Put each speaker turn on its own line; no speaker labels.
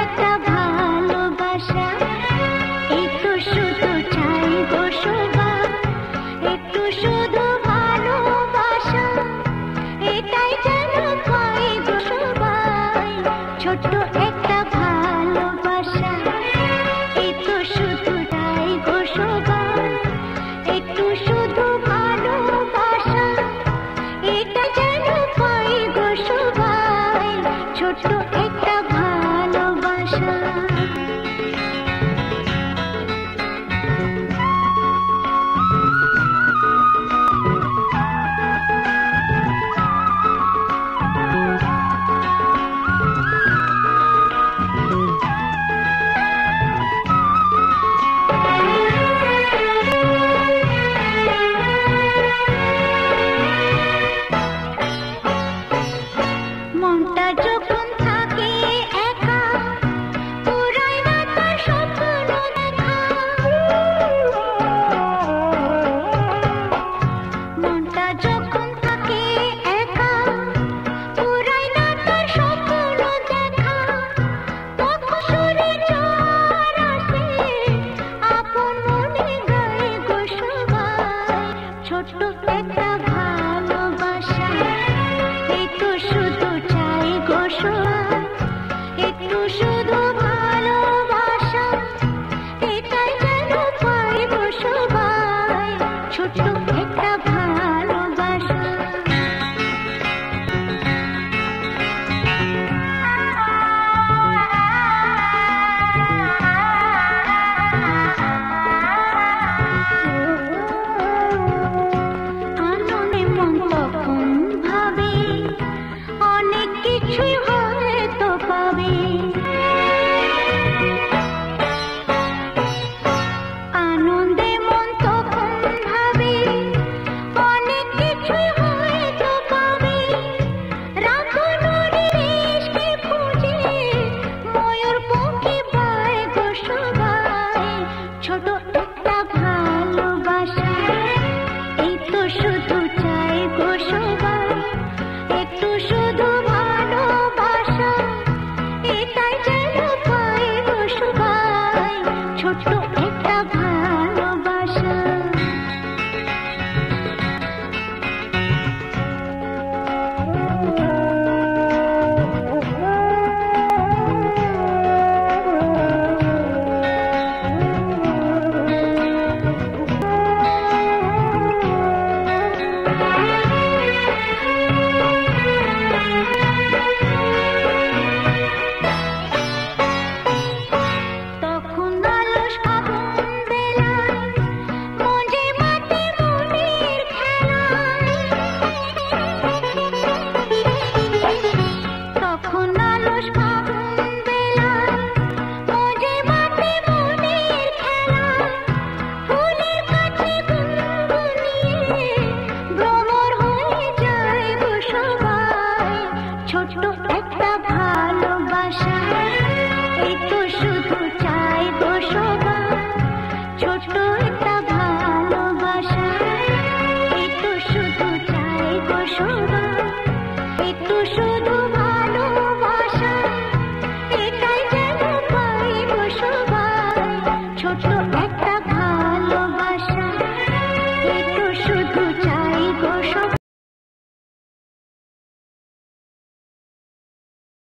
একটা ভালোবাসা, এই তো শুধু চাই গো সবাই, একটু শুধু ভালোবাসা, এটাই যেন পাই গো সবাই। ছোট্ট একটা ভালোবাসা, এই তো শুধু চাই গো সবাই, একটু শুধু ভালোবাসা, এটা যেন পাই গো সবাই। ছোট্ট একটা ভালোবাসা। মনটা যখন থাকে একা, পুরায় না তার স্বপ্ন দেখা। মনটা যখন থাকে একা, পুরায় না তার স্বপ্ন দেখা। তখন সুরে ঝড় আসে, আপন মনে গায় গো সবাই। ছোট্ট একটা ভালোবাসা, এই তো শুধু চাই গো সবাই, একটু শুধু ভালোবাসা, এটাই যেন পাই গো সবাই। ছোট্ট একটা ভালোবাসা। আনন্দে মন তখন ভাবে, অনেক কিছুই হয়তো পাবে। আনন্দে মন তখন ভাবে, অনেক কিছুই হয়তো পাবে। রাখুনরি দেশকে খুঁজে, ময়ূর পঙ্খী পায় গো সবাই। ছোট একটা ভালোবাসা, এই তো শুধু চাই গো সবাই, একটু শুধু ভালোবাসা, এটাই যেন পাই গো সবাই। ছোট্ট একটা ভালোবাসা। তখন অলস ফাগুন বেলায়, মজে মাতে মনের খেলায়। তখন অলস ফাগুন বেলায়, মজে মাতে মনের খেলায়। ফুলের কাছে গুনগুনিয়ে, ভ্রমর হয়ে যায় গো সবাই। ছোট্ট একটা ভালোবাসা, এই তো শুধু চাই গো সবাই। ছোট্ট একটা ভালোবাসা, এই তো শুধু চাই গো সবাই, একটু শুধু ভালোবাসা, এটাই যেন পাই গো সবাই। ছোট্ট